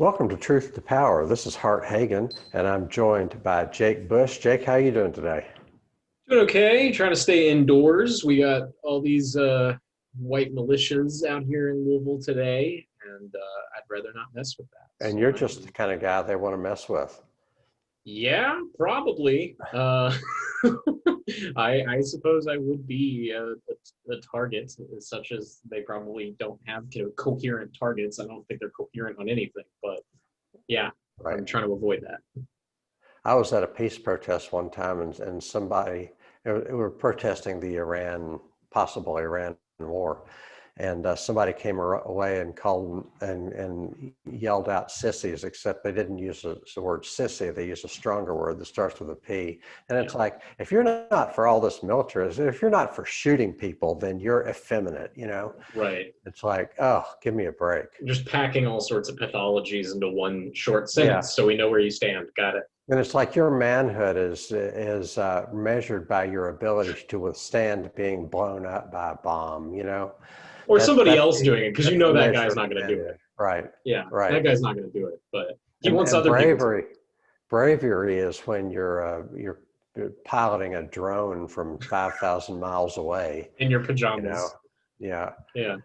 Welcome to Truth to Power. This is Hart Hagan, and I'm joined by Jake Bush. Jake, how are you doing today? Doing okay, trying to stay indoors. We got all these white militias out here in Louisville today, and I'd rather not mess with that. And So you're just the kind of guy they want to mess with. yeah, probably. I suppose I would be a target, such as they probably don't have coherent targets. I don't think they're coherent on anything, but yeah, Right. I'm trying to avoid that. I was at a peace protest one time, and somebody, we were protesting the possible Iran war, and somebody came away and called and yelled out sissies, except they didn't use the word sissy. They used a stronger word that starts with a P. And Yeah, it's like, if you're not for all this militarism, if you're not for shooting people, then you're effeminate, right. It's like, oh, give me a break. Just packing all sorts of pathologies into one short Yeah. sentence so we know where you stand. Got it. And it's like your manhood is measured by your ability to withstand being blown up by a bomb. Or That's somebody that's else the doing it because you that's know the that measure guy's of not going to do manhood. it. Right, Yeah, right. that guy's not going to do it, but he And wants and other people to. bravery is when you're piloting a drone from 5,000 miles away. In your You know, pajamas. yeah. Yeah.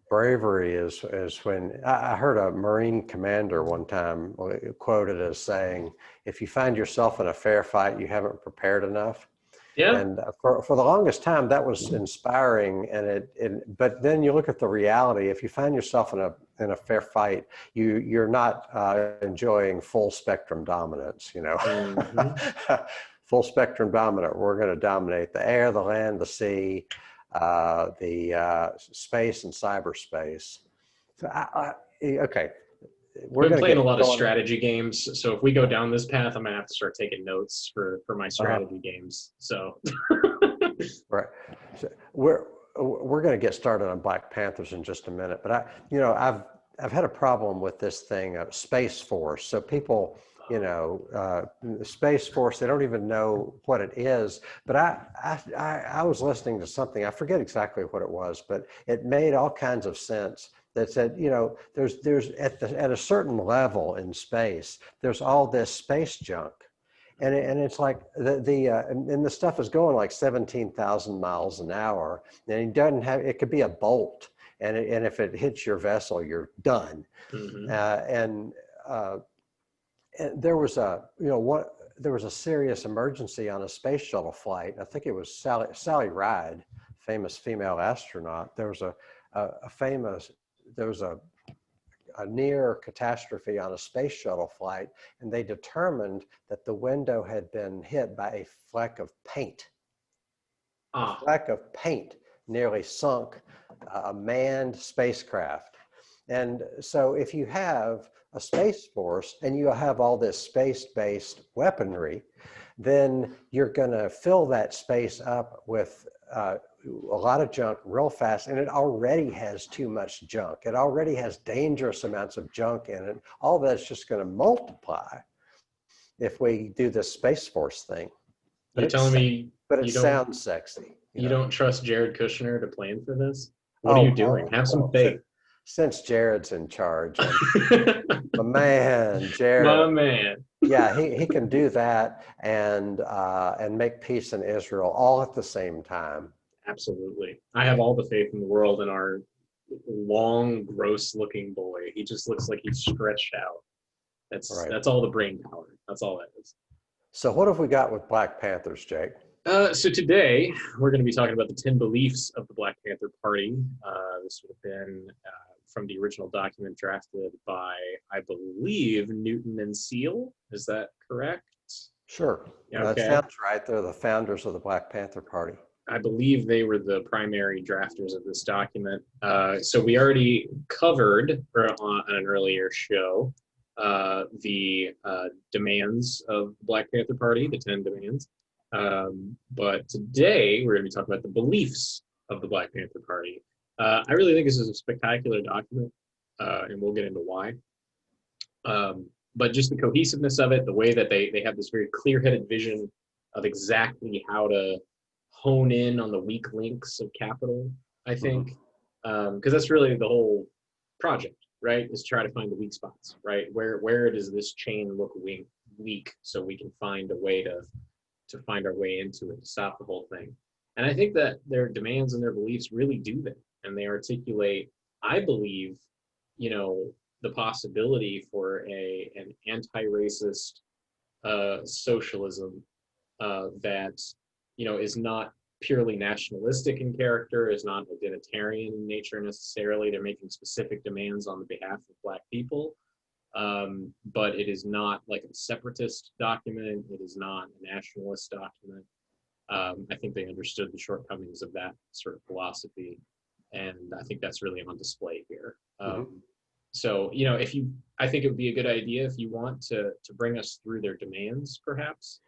Bravery is when I heard a Marine commander one time quoted as saying, "If you find yourself in a fair fight, you haven't prepared enough." Yeah. And for the longest time, that was inspiring. But then you look at the reality. If you find yourself in a fair fight, you're not enjoying full spectrum dominance. Hmm. Full spectrum dominant. We're going to dominate the air, the land, the sea, the space, and cyberspace. So, okay, we're Been going to playing a get lot of going. strategy games, so if we go down this path, I'm gonna have to start taking notes for my strategy games. So Right. So we're going to get started on Black Panthers in just a minute, but I've had a problem with this thing of Space Force. So people, the Space Force, they don't even know what it is. But I was listening to something, I forget exactly what it was, but it made all kinds of sense. That said, there's at a certain level in space, there's all this space junk, and it's like the stuff is going like 17,000 miles an hour, and it doesn't have, it could be a bolt, and if it hits your vessel, you're done. hmm. uh, and, uh, and there was a serious emergency on a space shuttle flight. I think it was Sally Ride, famous female astronaut. A famous there was a near catastrophe on a space shuttle flight, and they determined that the window had been hit by a fleck of paint. A Ah, fleck of paint nearly sunk a manned spacecraft. And so if you have a space force and you have all this space-based weaponry, then you're going to fill that space up with a lot of junk real fast, and it already has too much junk. It already has dangerous amounts of junk in it. All that's just going to multiply if we do this Space Force thing. But you telling me it you don't sounds sexy, you don't trust Jared Kushner to plan for this? What are you Oh, doing? Have some well, faith. since Jared's in charge, and my man, My Jared, man. yeah, he can do that and make peace in Israel all at the same time. Absolutely. I have all the faith in the world in our long, gross looking boy. He just looks like he's stretched out. Right. That's all the brain power. That's all that is. So what have we got with Black Panthers, Jake? So today we're going to be talking about the 10 beliefs of the Black Panther Party. This would have been from the original document drafted by, I believe, Newton and Seal. Is that correct? Sure. That Okay. sounds right. They're the founders of the Black Panther Party. I believe they were the primary drafters of this document. So we already covered on an earlier show the demands of the Black Panther Party, the 10 demands. But today we're going to be talking about the beliefs of the Black Panther Party. I really think this is a spectacular document, and we'll get into why. But just the cohesiveness of it, the way that they have this very clear-headed vision of exactly how to hone in on the weak links of capital, I think, because that's really the whole project, right, is try to find the weak spots, right? Where does this chain look weak, so we can find a way to find our way into it, to stop the whole thing. And I think that their demands and their beliefs really do that, and they articulate, I believe, the possibility for an anti-racist socialism that is not purely nationalistic in character, is not identitarian in nature necessarily. They're making specific demands on the behalf of Black people, but it is not like a separatist document. It is not a nationalist document. I think they understood the shortcomings of that sort of philosophy, and I think that's really on display here. So, I think it would be a good idea if you want to bring us through their demands, perhaps,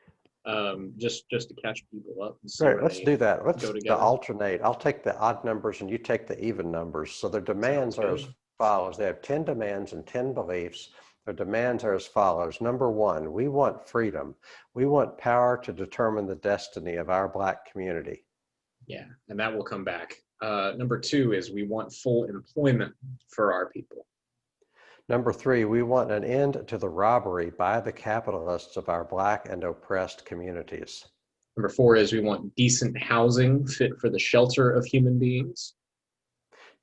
just to catch people up. And see Great, let's do that. Let's go together. alternate. I'll take the odd numbers and you take the even numbers. So their demands are as follows. They have 10 demands and 10 beliefs. Their demands are as follows. Number one, we want freedom. We want power to determine the destiny of our Black community. Yeah, and that will come back. Number two is we want full employment for our people. Number three, we want an end to the robbery by the capitalists of our Black and oppressed communities. Number four is we want decent housing fit for the shelter of human beings.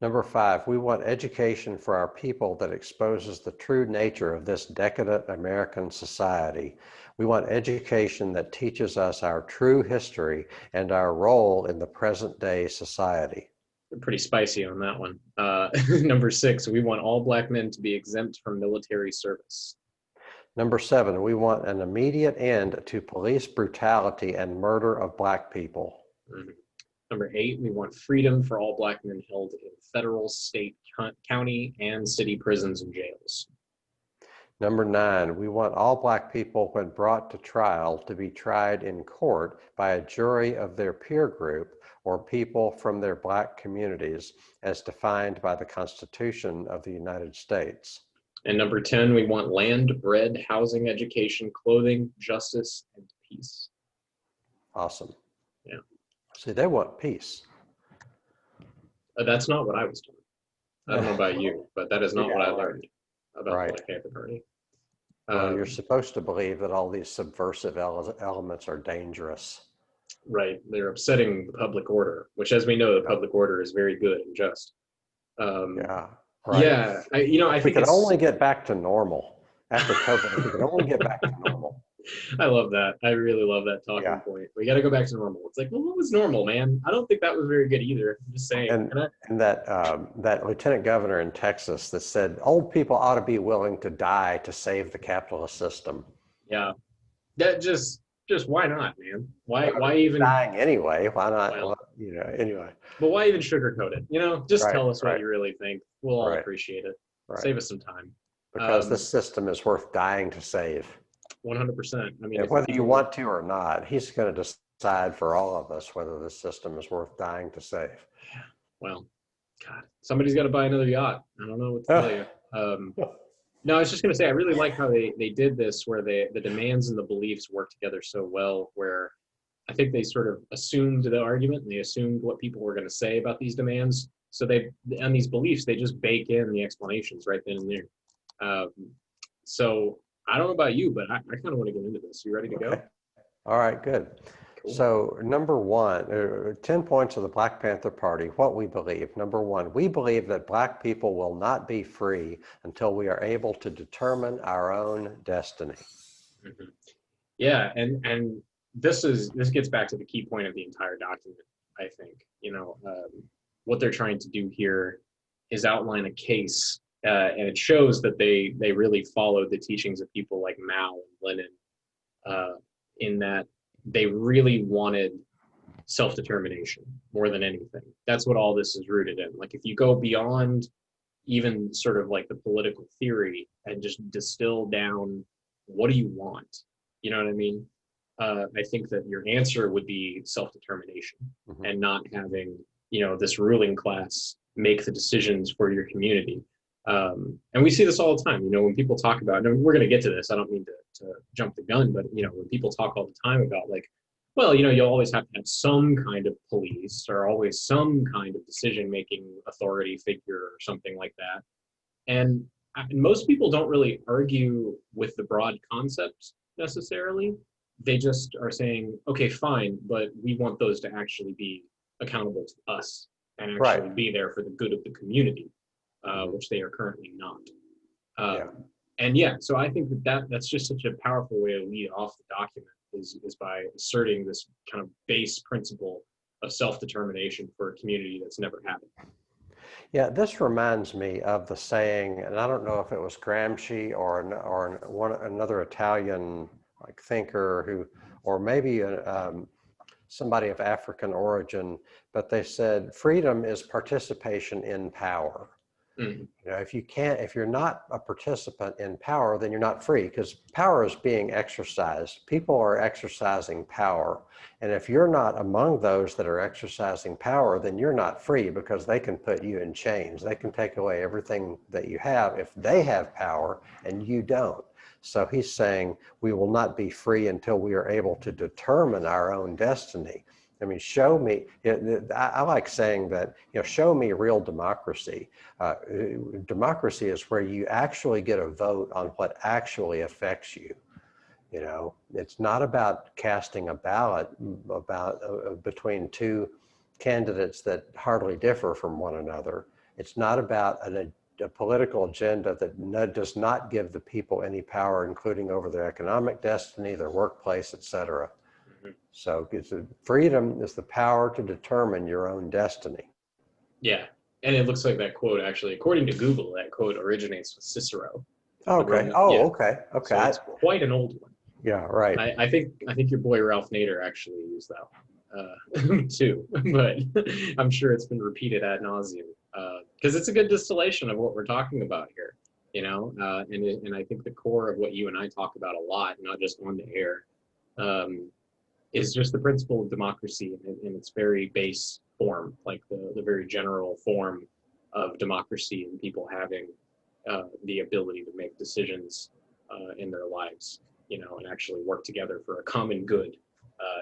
Number five, we want education for our people that exposes the true nature of this decadent American society. We want education that teaches us our true history and our role in the present day society. Pretty spicy on that one. Number six, we want all Black men to be exempt from military service. Number seven, we want an immediate end to police brutality and murder of Black people. Mm-hmm. Number eight, we want freedom for all Black men held in federal, state, county, and city prisons and jails. Number nine, we want all Black people, when brought to trial, to be tried in court by a jury of their peer group or people from their Black communities, as defined by the Constitution of the United States. And number 10, we want land, bread, housing, education, clothing, justice, and peace. Awesome. Yeah. See, they want peace. That's not what I was told. I don't know about you, but that is not what I learned about the Black Panther Party. Well, you're supposed to believe that all these subversive elements are dangerous. Right. They're upsetting the public order, which, as we know, the public order is very good and just. Yeah. Right. Yeah. I think we can only get back to normal after COVID. We can only get back to normal. I love that. I really love that talking point. We got to go back to normal. It's like, well, what was normal, man? I don't think that was very good either. I'm just saying. And that lieutenant governor in Texas that said old people ought to be willing to die to save the capitalist system. Yeah. That just why not, man? Why even dying anyway? Why not? Well, anyway. But why even sugarcoat it? Just tell us what right. you really think. We'll all appreciate it. Right. Save us some time. Because this system is worth dying to save. 100%. I mean, whether you want to or not, he's going to decide for all of us whether this system is worth dying to save. Yeah. Well, God, somebody's got to buy another yacht. I don't know what to tell you. No, I was just going to say, I really like how they did this, where the demands and the beliefs work together so well, where I think they sort of assumed the argument and they assumed what people were going to say about these demands. So on these beliefs, they just bake in the explanations right then and there. So I don't know about you, but I kind of want to get into this. You ready to go? All right, good. Cool. So number one, 10 points of the Black Panther Party, what we believe. Number one, we believe that Black people will not be free until we are able to determine our own destiny. Mm-hmm. Yeah, and this gets back to the key point of the entire document, I think. What they're trying to do here is outline a case, and it shows that they really followed the teachings of people like Mao and Lenin, in that they really wanted self-determination more than anything. That's what all this is rooted in. Like, if you go beyond even sort of like the political theory and just distill down, what do you want? You know what I mean? I think that your answer would be self-determination, mm-hmm. and not having, this ruling class make the decisions for your community. And we see this all the time, when people talk about, and we're going to get to this, I don't mean to jump the gun, but, when people talk all the time about like, well, you'll always have to have some kind of police or always some kind of decision-making authority figure or something like that. And most people don't really argue with the broad concepts necessarily. They just are saying, okay, fine, but we want those to actually be accountable to us and Right. actually be there for the good of the community, which they are currently not. Yeah. And yeah, so I think that's just such a powerful way to lead off the document is by asserting this kind of base principle of self-determination for a community that's never had it. Yeah, this reminds me of the saying, and I don't know if it was Gramsci or another Italian like thinker who, or maybe somebody of African origin, but they said freedom is participation in power. Mm-hmm. You know, if you're not a participant in power, then you're not free, because power is being exercised. People are exercising power. And if you're not among those that are exercising power, then you're not free, because they can put you in chains. They can take away everything that you have if they have power and you don't. So he's saying we will not be free until we are able to determine our own destiny. I mean, show me, I like saying that, show me real democracy. Democracy is where you actually get a vote on what actually affects you. It's not about casting a ballot between two candidates that hardly differ from one another. It's not about a political agenda that does not give the people any power, including over their economic destiny, their workplace, etc. So freedom is the power to determine your own destiny. Yeah. And it looks like that quote actually, according to Google, that quote originates with Cicero. Okay. Okay. So it's quite an old one. Yeah, right. I think your boy Ralph Nader actually used that too, but I'm sure it's been repeated ad nauseum because it's a good distillation of what we're talking about here, and I think the core of what you and I talk about a lot, not just on the air, is just the principle of democracy in its very base form, like the very general form of democracy and people having the ability to make decisions in their lives, and actually work together for a common good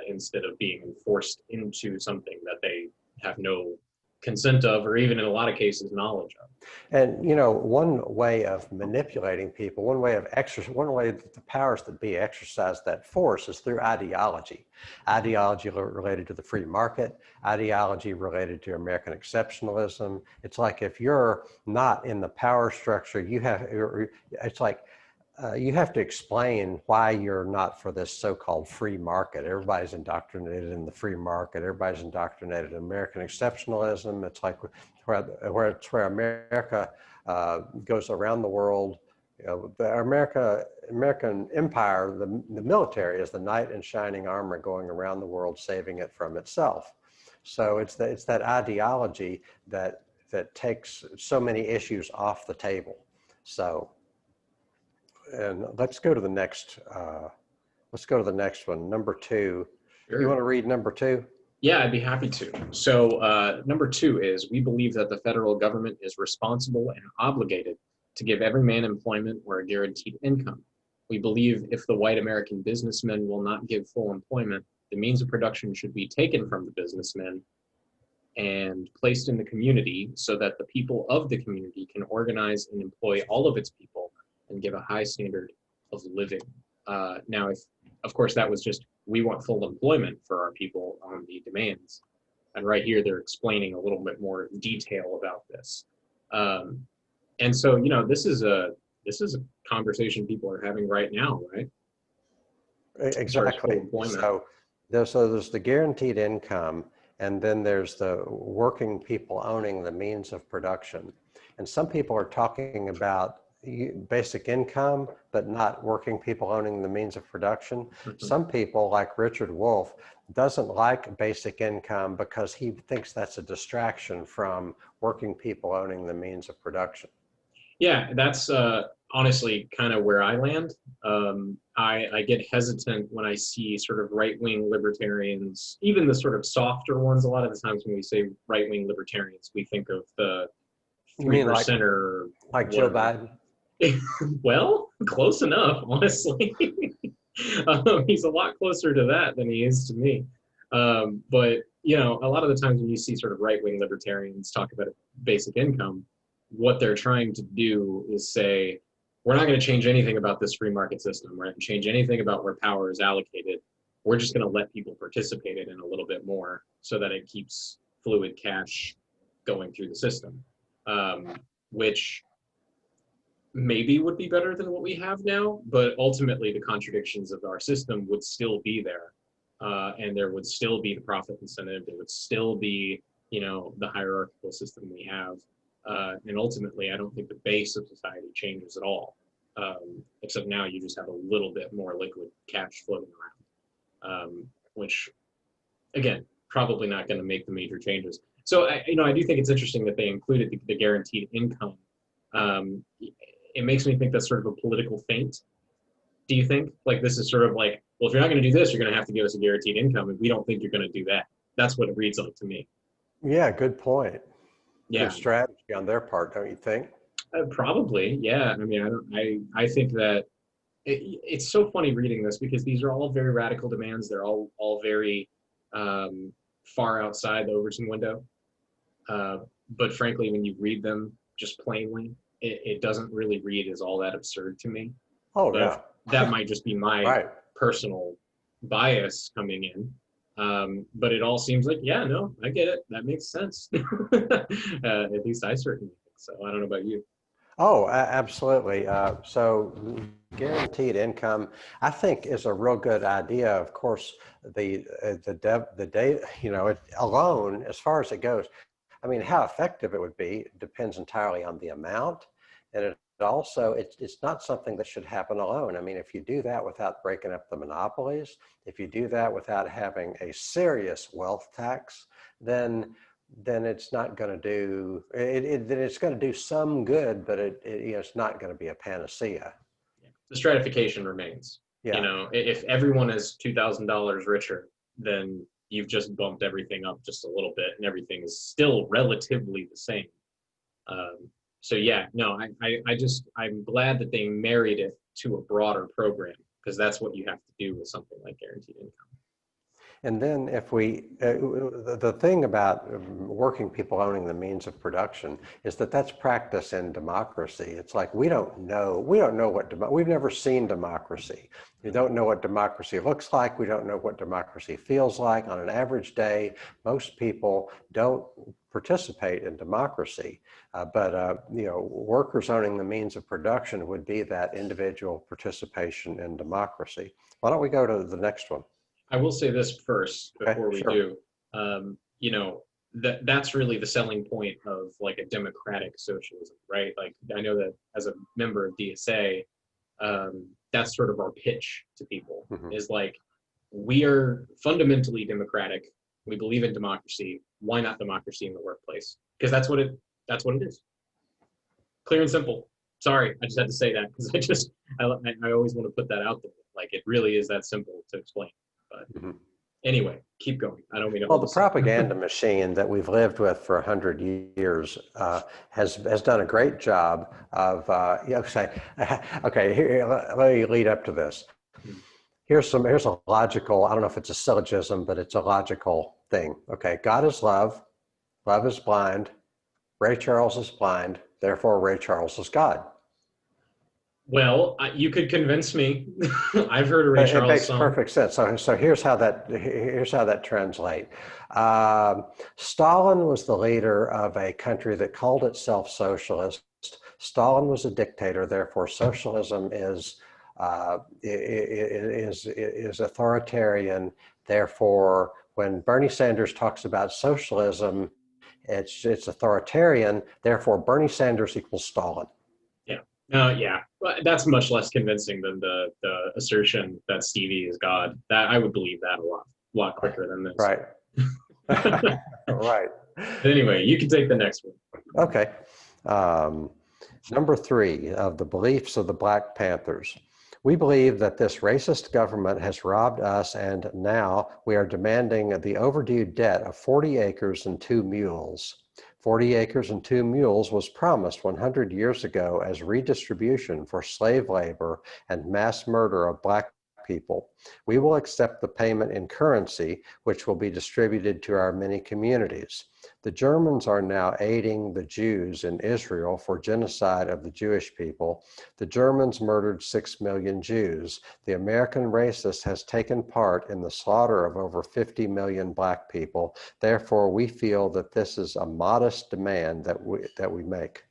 instead of being forced into something that they have no consent of, or even in a lot of cases, knowledge of. And one way of manipulating people, one way that the powers that be exercise that force is through ideology. Ideology related to the free market, ideology related to American exceptionalism. It's like if you're not in the power structure, you have to explain why you're not for this so-called free market. Everybody's indoctrinated in the free market. Everybody's indoctrinated in American exceptionalism. It's like where America goes around the world. The American empire, the military is the knight in shining armor going around the world, saving it from itself. So it's that ideology that takes so many issues off the table. So. And let's go to the next. Let's go to the next one. Number 2. Sure. You want to read number 2? Yeah, I'd be happy to. So number 2 is, we believe that the federal government is responsible and obligated to give every man employment or a guaranteed income. We believe if the white American businessmen will not give full employment, the means of production should be taken from the businessmen and placed in the community so that the people of the community can organize and employ all of its people and give a high standard of living. Now, of course, that was just, we want full employment for our people on the demands. And right here, they're explaining a little bit more detail about this. And so, this is a conversation people are having right now, right? Exactly. So there's the guaranteed income, and then there's the working people owning the means of production. And some people are talking about basic income, but not working people owning the means of production. Mm-hmm. Some people, like Richard Wolff, doesn't like basic income because he thinks that's a distraction from working people owning the means of production. Yeah, that's honestly kind of where I land. I get hesitant when I see sort of right-wing libertarians, even the sort of softer ones. A lot of the times when we say right-wing libertarians, we think of the 3%er. Like Joe Biden? Well, close enough, honestly. He's a lot closer to that than he is to me. But, a lot of the times when you see sort of right-wing libertarians talk about basic income, what they're trying to do is say, we're not going to change anything about this free market system. We're not going to change anything about where power is allocated. We're just going to let people participate in it a little bit more so that it keeps fluid cash going through the system, which maybe would be better than what we have now, but ultimately the contradictions of our system would still be there. And there would still be the profit incentive. There would still be, the hierarchical system we have. And ultimately, I don't think the base of society changes at all. Except now you just have a little bit more liquid cash floating around, which, again, probably not going to make the major changes. So, I do think it's interesting that they included the guaranteed income. It makes me think that's sort of a political feint. Do you think? Like, this is sort of like, well, if you're not going to do this, you're going to have to give us a guaranteed income, and we don't think you're going to do that. That's what it reads like to me. Yeah, good point. Yeah. Good strategy on their part, don't you think? Probably, yeah. I mean, I think that it's so funny reading this because these are all very radical demands. They're all very far outside the Overton window. But frankly, when you read them just plainly, it doesn't really read as all that absurd to me. Oh, But yeah. that might just be my Right. personal bias coming in. But it all seems like, yeah, no, I get it. That makes sense. At least I certainly think so. I don't know about you. Oh, absolutely. So guaranteed income, I think, is a real good idea. Of course, the day, it alone, as far as it goes, I mean, how effective it would be depends entirely on the amount, and it's not something that should happen alone. I mean, if you do that without breaking up the monopolies, if you do that without having a serious wealth tax, then it's not going to do it. Then it's going to do some good, but it's not going to be a panacea. The stratification remains. Yeah. If everyone is $2,000 richer, then you've just bumped everything up just a little bit, and everything is still relatively the same. So yeah, no, I'm glad that they married it to a broader program, because that's what you have to do with something like guaranteed income. And then if the thing about working people owning the means of production is that that's practice in democracy. It's like, we don't know we've never seen democracy. We don't know what democracy looks like. We don't know what democracy feels like. On an average day, most people don't participate in democracy. But workers owning the means of production would be that individual participation in democracy. Why don't we go to the next one? I will say this first before we sure. do. That's really the selling point of like a democratic socialism, right? Like, I know that as a member of DSA, that's sort of our pitch to people, is like, we are fundamentally democratic. We believe in democracy. Why not democracy in the workplace? Because that's what it is. Clear and simple. Sorry, I just had to say that because I always want to put that out there. Like, it really is that simple to explain. But anyway, keep going. I don't mean to. Well, the propaganda machine that we've lived with for 100 years has done a great job of okay. Here, let me lead up to this. Here's a logical. I don't know if it's a syllogism, but it's a logical thing. Okay, God is love. Love is blind. Ray Charles is blind. Therefore, Ray Charles is God. Well, you could convince me. I've heard a Ray Charles song. It makes song. Perfect sense. So here's how that translates. Stalin was the leader of a country that called itself socialist. Stalin was a dictator. Therefore, socialism is authoritarian. Therefore, when Bernie Sanders talks about socialism, it's authoritarian. Therefore, Bernie Sanders equals Stalin. Yeah, that's much less convincing than the assertion that Stevie is God. That I would believe that a lot quicker than this. Right. Right. But anyway, you can take the next one. Okay. Number 3 of the beliefs of the Black Panthers. We believe that this racist government has robbed us, and now we are demanding the overdue debt of 40 acres and 2 mules. 40 acres and 2 mules was promised 100 years ago as redistribution for slave labor and mass murder of Black people. We will accept the payment in currency, which will be distributed to our many communities. The Germans are now aiding the Jews in Israel for genocide of the Jewish people. The Germans murdered 6 million Jews. The American racist has taken part in the slaughter of over 50 million black people. Therefore, we feel that this is a modest demand that we make.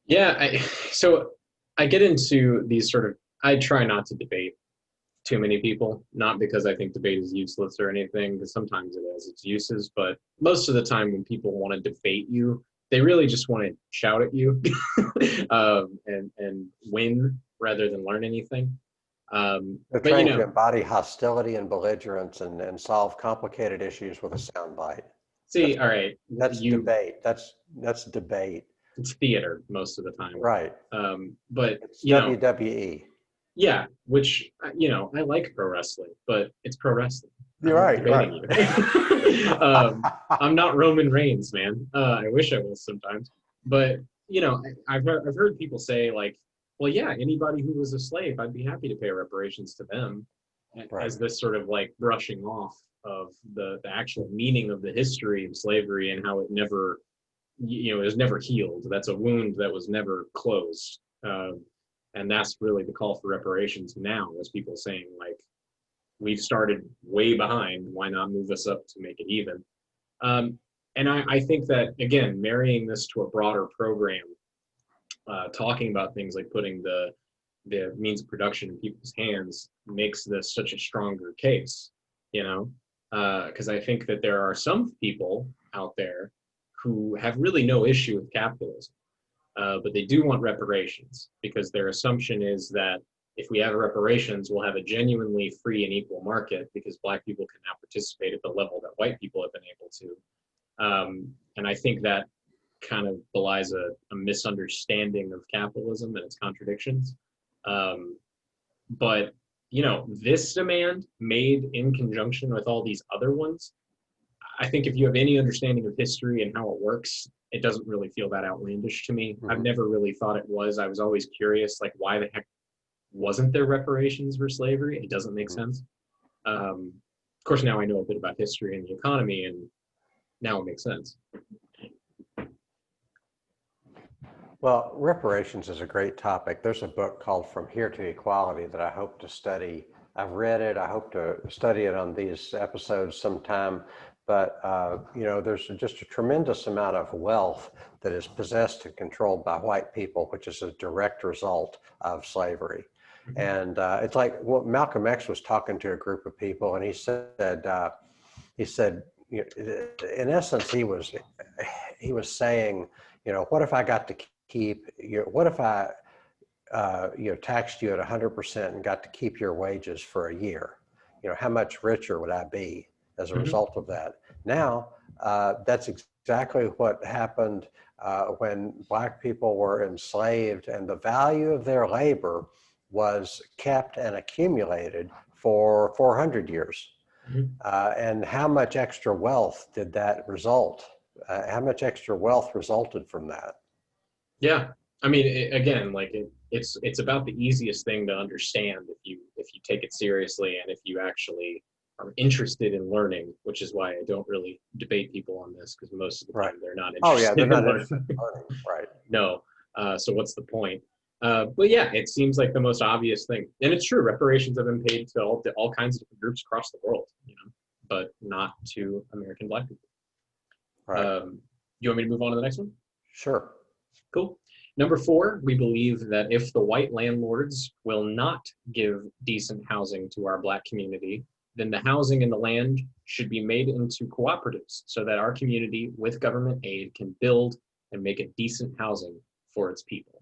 Yeah, so I get into these sort of, I try not to debate too many people, not because I think debate is useless or anything, because sometimes it has its uses, but most of the time when people want to debate you, they really just want to shout at you and win rather than learn anything. They're But you trying to know, embody hostility and belligerence and solve complicated issues with a soundbite. see, all right, That's you, debate. That's debate. it's theater most of the time. Right. But It's you know, WWE. yeah, which you know, I like pro wrestling, but it's pro wrestling. You're I'm not right, debating you. I'm not Roman Reigns, man. I wish I was sometimes, but you know, I've heard people say like, well, yeah, anybody who was a slave, I'd be happy to pay reparations to them, Right. as this sort of like brushing off of the actual meaning of the history of slavery and how it never, you know, it was never healed. That's a wound that was never closed. And that's really the call for reparations now, is people saying like, we've started way behind, why not move us up to make it even? And I think that, again, marrying this to a broader program, talking about things like putting the means of production in people's hands makes this such a stronger case, you know? Because I think that there are some people out there who have really no issue with capitalism. But they do want reparations, because their assumption is that if we have reparations, we'll have a genuinely free and equal market, because black people can now participate at the level that white people have been able to. And I think that kind of belies a misunderstanding of capitalism and its contradictions. But you know, this demand made in conjunction with all these other ones, I think if you have any understanding of history and how it works, it doesn't really feel that outlandish to me. I've never really thought it was. I was always curious, like, why the heck wasn't there reparations for slavery? It doesn't make sense. Of course, now I know a bit about history and the economy, and now it makes sense. Well, reparations is a great topic. There's a book called From Here to Equality that I hope to study. I've read it. I hope to study it on these episodes sometime. But, you know, there's just a tremendous amount of wealth that is possessed and controlled by white people, which is a direct result of slavery. And it's like, well, Malcolm X was talking to a group of people, and he said, you know, in essence, he was saying, you know, what if I got to keep, what if I, you know, taxed you at 100% and got to keep your wages for a year? You know, how much richer would I be as a result of that? Now, that's exactly what happened when black people were enslaved, and the value of their labor was kept and accumulated for 400 years. And how much extra wealth did that result? How much extra wealth resulted from that? Yeah, I mean, again, like it's about the easiest thing to understand if you take it seriously, and if you actually are interested in learning, which is why I don't really debate people on this, because most of the time they're not interested. Oh yeah, they're not in interested in learning, right? No. So what's the point? But yeah, it seems like the most obvious thing, and it's true. Reparations have been paid to all kinds of different groups across the world, you know, but not to American black people. Right. You want me to move on to the next one? Sure. Cool. Number 4, we believe that if the white landlords will not give decent housing to our black community, then the housing and the land should be made into cooperatives so that our community, with government aid, can build and make a decent housing for its people.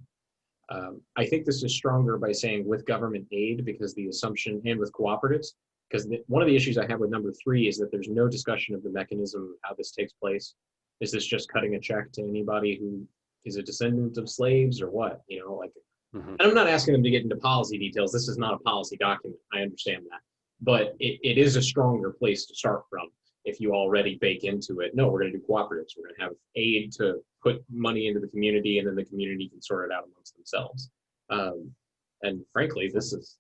I think this is stronger by saying with government aid, because the assumption, and with cooperatives, because one of the issues I have with number 3 is that there's no discussion of the mechanism of how this takes place. Is this just cutting a check to anybody who is a descendant of slaves, or what? You know, like, and I'm not asking them to get into policy details. This is not a policy document. I understand that. But it is a stronger place to start from if you already bake into it. No, we're going to do cooperatives. We're going to have aid to put money into the community, and then the community can sort it out amongst themselves. And frankly, this is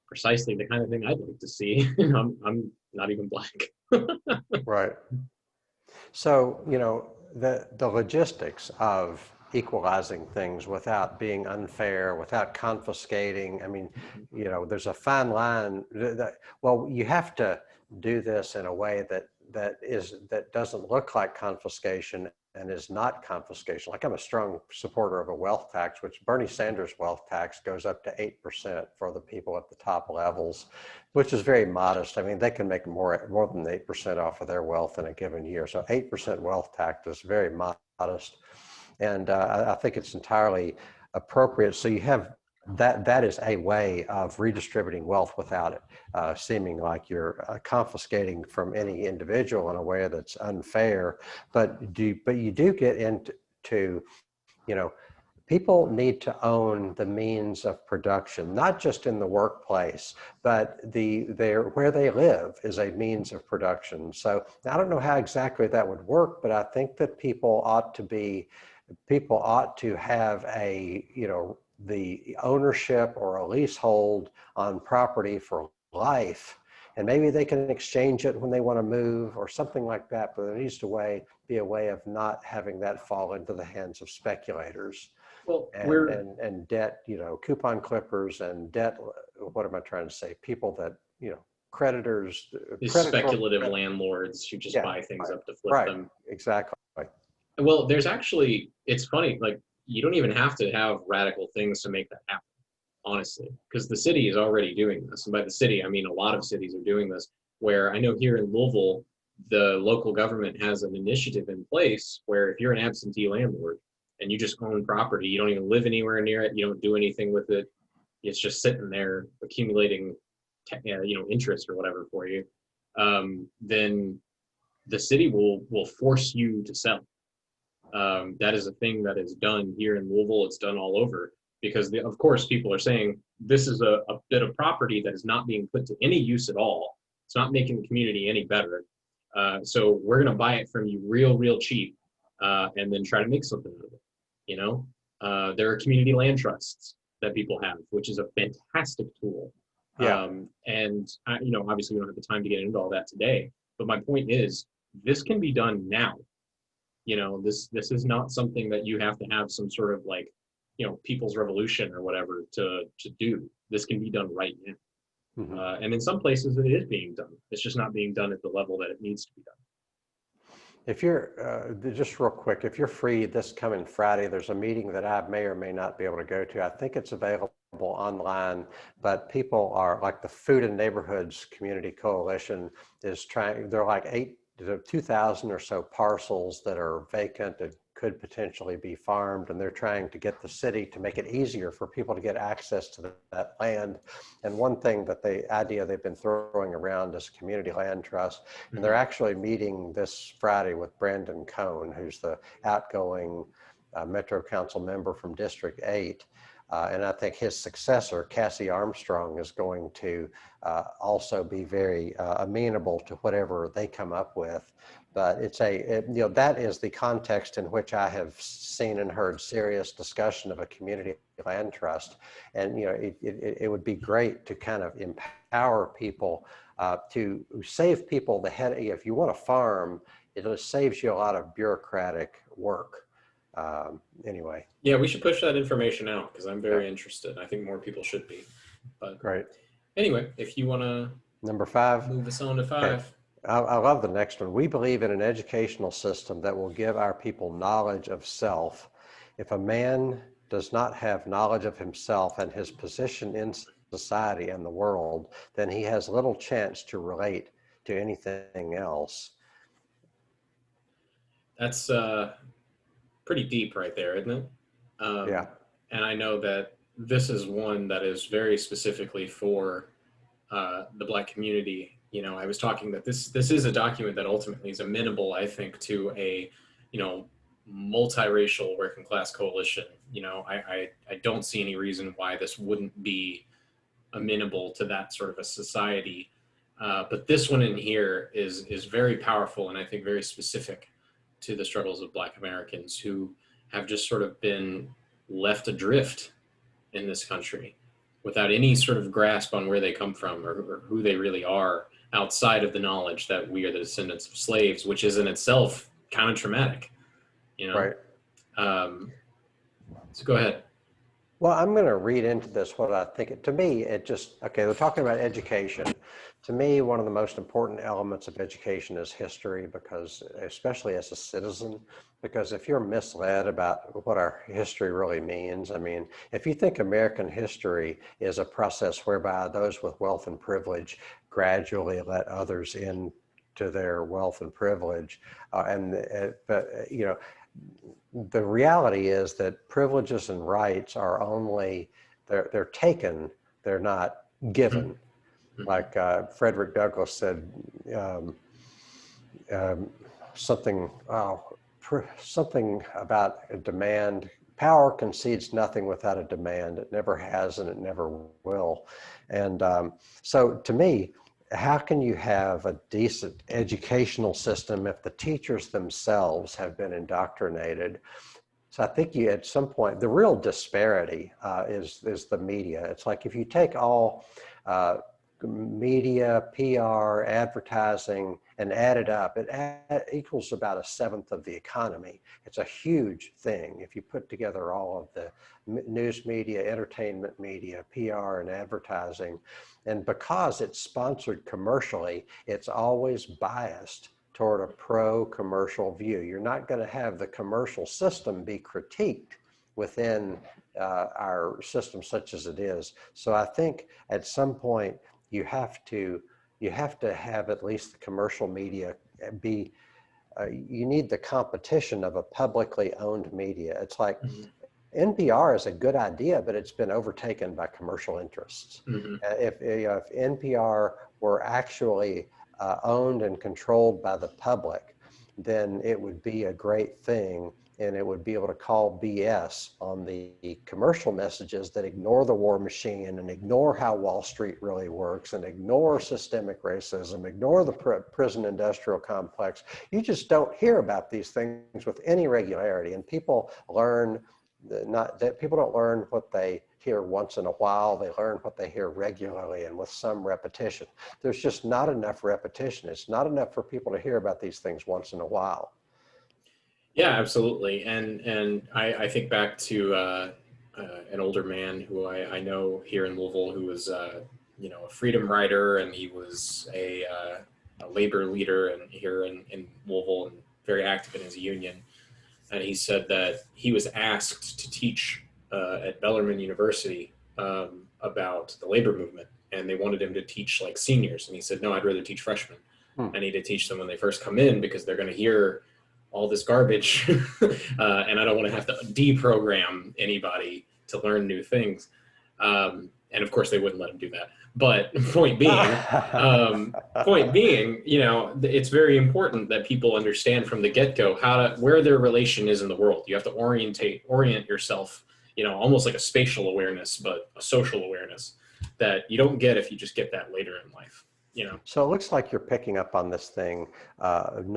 precisely the kind of thing I'd like to see. I'm not even black. Right. So, the logistics of equalizing things without being unfair, without confiscating. I mean, there's a fine line well, you have to do this in a way that doesn't look like confiscation and is not confiscation. Like, I'm a strong supporter of a wealth tax, which Bernie Sanders' wealth tax goes up to 8% for the people at the top levels, which is very modest. I mean, they can make more than 8% off of their wealth in a given year. So 8% wealth tax is very modest. And I think it's entirely appropriate. So you have that is a way of redistributing wealth without it seeming like you're confiscating from any individual in a way that's unfair. But you do get into, people need to own the means of production, not just in the workplace, but where they live is a means of production. So I don't know how exactly that would work, but I think that people ought to have the ownership or a leasehold on property for life. And maybe they can exchange it when they want to move or something like that, but there needs to be a way of not having that fall into the hands of speculators. Well, and debt, coupon clippers and debt. What am I trying to say? People that, creditors, speculative landlords who just buy things up to flip them. Exactly. Well, it's funny, like, you don't even have to have radical things to make that happen, honestly, because the city is already doing this. And by the city, I mean a lot of cities are doing this, where I know here in Louisville, the local government has an initiative in place where if you're an absentee landlord and you just own property, you don't even live anywhere near it, you don't do anything with it, it's just sitting there accumulating, interest or whatever for you, then the city will force you to sell. That is a thing that is done here in Louisville. It's done all over because, of course, people are saying this is a bit of property that is not being put to any use at all. It's not making the community any better. So we're going to buy it from you real cheap and then try to make something out of it. There are community land trusts that people have, which is a fantastic tool. Yeah. And obviously we don't have the time to get into all that today. But my point is, this can be done now. This is not something that you have to have some sort of people's revolution or whatever to do. This can be done right now. Mm-hmm. And in some places it is being done. It's just not being done at the level that it needs to be done. If you're, just real quick, if you're free this coming Friday, there's a meeting that I may or may not be able to go to. I think it's available online, but people are, like, the Food and Neighborhoods Community Coalition is trying, they're like 2,000 or so parcels that are vacant that could potentially be farmed, and they're trying to get the city to make it easier for people to get access to that land. And one thing that idea they've been throwing around is community land trust. And they're actually meeting this Friday with Brandon Cohn, who's the outgoing Metro Council member from District 8. And I think his successor, Cassie Armstrong, is going to also be very amenable to whatever they come up with. But that is the context in which I have seen and heard serious discussion of a community land trust. And it would be great to kind of empower people to save people the headache. If you want to farm, it saves you a lot of bureaucratic work. Anyway. Yeah, we should push that information out because I'm very interested. I think more people should be. But great. Anyway, if you want to number 5, move us on to 5. Okay. I love the next one. We believe in an educational system that will give our people knowledge of self. If a man does not have knowledge of himself and his position in society and the world, then he has little chance to relate to anything else. That's pretty deep right there, isn't it? Yeah. And I know that this is one that is very specifically for the Black community. I was talking that this is a document that ultimately is amenable, I think, to a, multiracial working class coalition. I don't see any reason why this wouldn't be amenable to that sort of a society. But this one in here is very powerful and I think very specific to the struggles of Black Americans who have just sort of been left adrift in this country without any sort of grasp on where they come from or who they really are outside of the knowledge that we are the descendants of slaves, which is in itself kind of traumatic, you know? Right. So go ahead. Well, I'm going to read into this what I think. To me, it just, okay, we're talking about education. To me, one of the most important elements of education is history, because, especially as a citizen, because if you're misled about what our history really means, I mean, if you think American history is a process whereby those with wealth and privilege gradually let others in to their wealth and privilege, but you know, the reality is that privileges and rights are only, they're taken, they're not given. Mm-hmm. Like Frederick Douglass said, um, um, something something about a demand. Power concedes nothing without a demand. It never has, and it never will. And so, to me, how can you have a decent educational system if the teachers themselves have been indoctrinated? So I think you, at some point, the real disparity is the media. It's like if you take all media, PR, advertising, and add it up, it equals about a seventh of the economy. It's a huge thing if you put together all of the news media, entertainment media, PR, and advertising. And because it's sponsored commercially, it's always biased toward a pro-commercial view. You're not going to have the commercial system be critiqued within our system such as it is. So I think at some point you have to have at least the commercial media be, you need the competition of a publicly owned media. It's like NPR is a good idea, but it's been overtaken by commercial interests. Mm-hmm. If NPR were actually owned and controlled by the public, then it would be a great thing, and it would be able to call BS on the commercial messages that ignore the war machine and ignore how Wall Street really works and ignore systemic racism, ignore the prison industrial complex. You just don't hear about these things with any regularity, and people learn not that people don't learn what they hear once in a while. They learn what they hear regularly and with some repetition. There's just not enough repetition. It's not enough for people to hear about these things once in a while. Yeah, absolutely. And I think back to an older man who I know here in Louisville, who was you know, a freedom rider, and he was a labor leader and here in Louisville, and very active in his union. And he said that he was asked to teach at Bellarmine University about the labor movement, and they wanted him to teach like seniors, and he said, "No, I'd rather teach freshmen. I need to teach them when they first come in, because they're going to hear all this garbage, and I don't want to have to deprogram anybody to learn new things." And of course, they wouldn't let him do that. But point being, you know, it's very important that people understand from the get-go where their relation is in the world. You have to orient yourself, you know, almost like a spatial awareness, but a social awareness that you don't get if you just get that later in life. You know. So it looks like you're picking up on this thing. If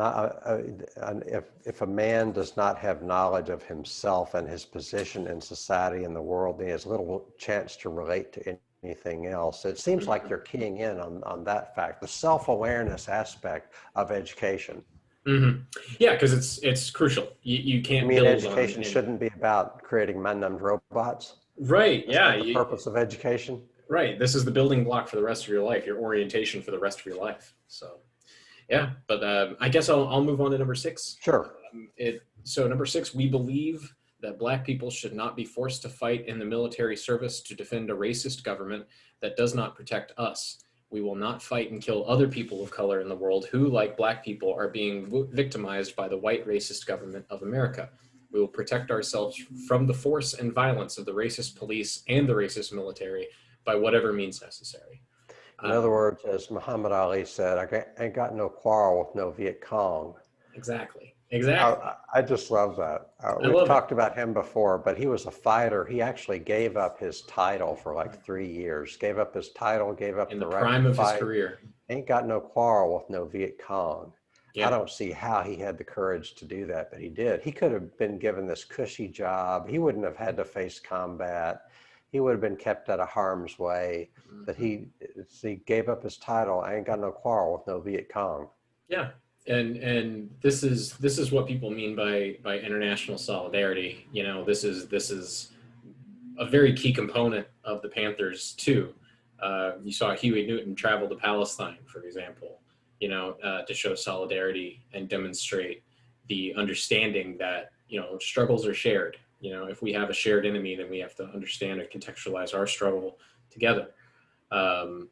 a man does not have knowledge of himself and his position in society and the world, he has little chance to relate to anything else. It seems like you're keying in on that fact, the self-awareness aspect of education. Mm-hmm. Yeah, because it's crucial. You can't build education shouldn't be about creating man-numbed robots. Right. That's not the purpose of education. Right. This is the building block for the rest of your life, your orientation for the rest of your life. So, yeah. But I guess I'll move on to number 6. Sure. So number 6, we believe that Black people should not be forced to fight in the military service to defend a racist government that does not protect us. We will not fight and kill other people of color in the world who, like Black people, are being victimized by the white racist government of America. We will protect ourselves from the force and violence of the racist police and the racist military by whatever means necessary. In other words, as Muhammad Ali said, I ain't got no quarrel with no Viet Cong. Exactly. I just love that. We've talked about him before, but he was a fighter. He actually gave up his title for like 3 years. Gave up his title, gave up in the the right prime to of fight. his career. Ain't got no quarrel with no Viet Cong. Yeah. I don't see how he had the courage to do that, but he did. He could have been given this cushy job. He wouldn't have had to face combat. He would have been kept out of harm's way. But he gave up his title. I ain't got no quarrel with no Viet Cong. Yeah. And this is what people mean by international solidarity. You know, this is a very key component of the Panthers too. You saw Huey Newton travel to Palestine, for example, you know, to show solidarity and demonstrate the understanding that, you know, struggles are shared. You know, if we have a shared enemy, then we have to understand and contextualize our struggle together. And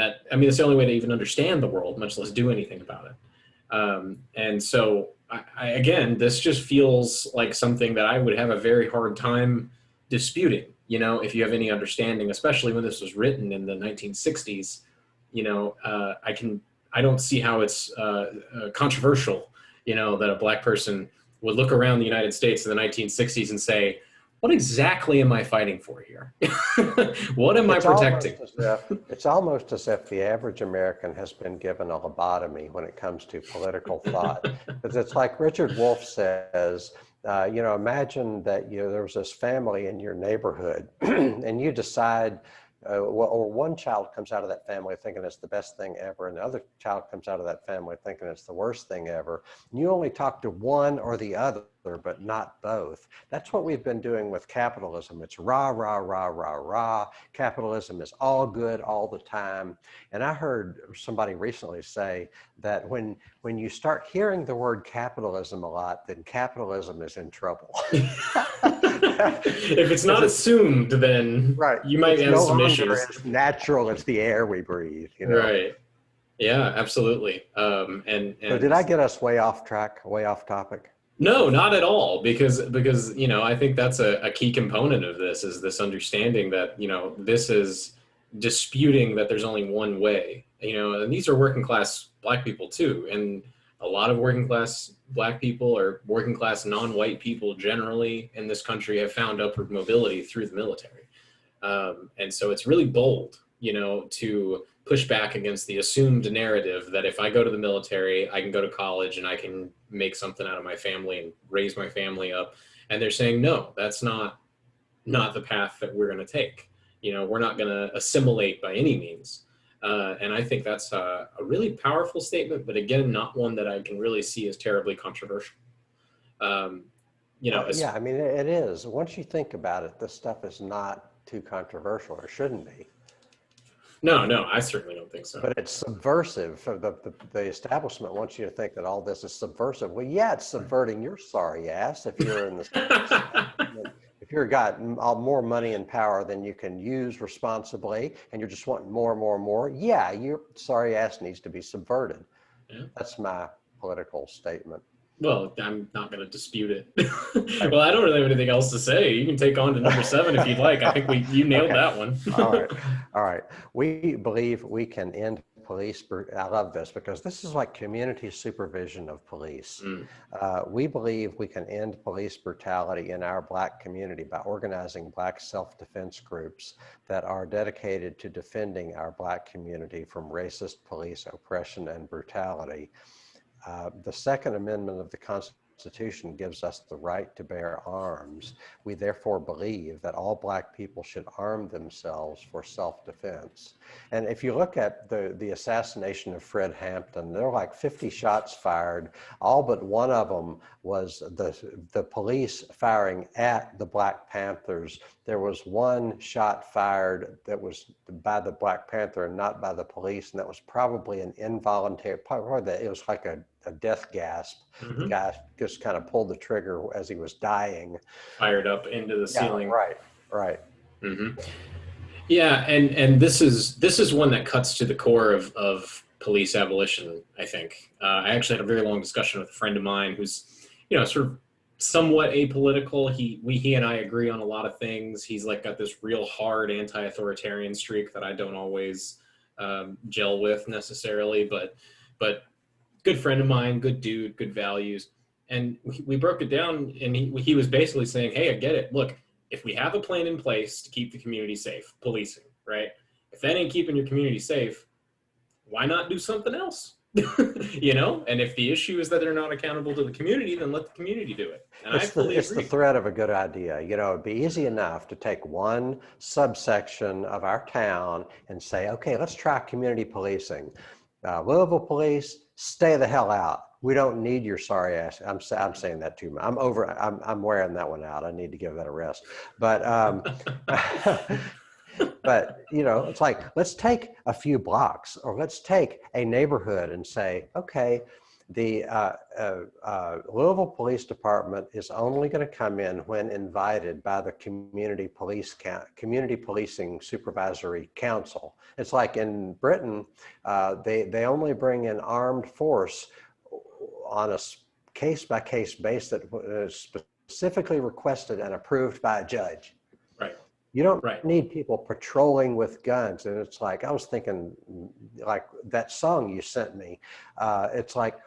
that, I mean, it's the only way to even understand the world, much less do anything about it. And so, again, this just feels like something that I would have a very hard time disputing, you know, if you have any understanding, especially when this was written in the 1960s, you know, I don't see how it's controversial, you know, that a Black person would look around the United States in the 1960s and say, what exactly am I fighting for here? What am I protecting? It's almost as if the average American has been given a lobotomy when it comes to political thought. Because it's like Richard Wolff says, you know, imagine that there was this family in your neighborhood and you decide, or one child comes out of that family thinking it's the best thing ever, and the other child comes out of that family thinking it's the worst thing ever. And you only talk to one or the other, but not both. That's what we've been doing with capitalism. It's rah, rah, rah, rah, rah. Capitalism is all good all the time. And I heard somebody recently say that when you start hearing the word capitalism a lot, then capitalism is in trouble. If it's not assumed, then right, you might have some issues. It's natural, it's the air we breathe, you know? Right. Yeah, absolutely. And so did I get us way off track, way off topic? No, not at all, because you know, I think that's a key component of this, is this understanding that, you know, this is disputing that there's only one way, you know, and these are working class Black people too, and a lot of working class Black people, or working class non-white people generally in this country, have found upward mobility through the military. And so it's really bold, you know, to push back against the assumed narrative that if I go to the military, I can go to college and I can make something out of my family and raise my family up. And they're saying, no, that's not the path that we're going to take. You know, we're not going to assimilate by any means. And I think that's a really powerful statement, but again, not one that I can really see as terribly controversial. You know, yeah, I mean, it is. Once you think about it, this stuff is not too controversial, or shouldn't be. No, I certainly don't think so. But it's subversive. So the establishment wants you to think that all this is subversive. Well, yeah, it's subverting your sorry ass if you're in the if you've got more money and power than you can use responsibly, and you're just wanting more and more and more. Yeah, your sorry ass needs to be subverted. Yeah. That's my political statement. Well, I'm not going to dispute it. Well, I don't really have anything else to say. You can take on to number 7 if you'd like. I think you nailed that one. All right. We believe we can end police. I love this because this is like community supervision of police. We believe we can end police brutality in our Black community by organizing Black self-defense groups that are dedicated to defending our Black community from racist police oppression and brutality. The Second Amendment of the Constitution gives us the right to bear arms. We therefore believe that all Black people should arm themselves for self-defense. And if you look at the assassination of Fred Hampton, there were like 50 shots fired. All but one of them was the police firing at the Black Panthers. There was one shot fired that was by the Black Panther and not by the police, and that was probably an involuntary, it was like a death gasp. The guy just kind of pulled the trigger as he was dying. Fired up into the ceiling. Right. Yeah, and this is one that cuts to the core of police abolition, I think. I actually had a very long discussion with a friend of mine who's, you know, sort of somewhat apolitical. He and I agree on a lot of things. He's like got this real hard anti-authoritarian streak that I don't always gel with necessarily, but good friend of mine, good dude, good values. And we broke it down, and he was basically saying, hey, I get it. Look, if we have a plan in place to keep the community safe, policing, right? If that ain't keeping your community safe, why not do something else? You know, and if the issue is that they're not accountable to the community, then let the community do it. And it's the thread of a good idea. You know, it'd be easy enough to take one subsection of our town and say, okay, let's try community policing. Louisville police, stay the hell out. We don't need your sorry ass. I'm saying that too much. I'm wearing that one out. I need to give that a rest. But but it's like, let's take a few blocks, or let's take a neighborhood and say, okay, the Louisville Police Department is only going to come in when invited by the community policing supervisory council. It's like in Britain, they only bring in armed force on a case-by-case basis that is specifically requested and approved by a judge. Right. You don't need people patrolling with guns. And it's like, I was thinking, like that song you sent me, it's like,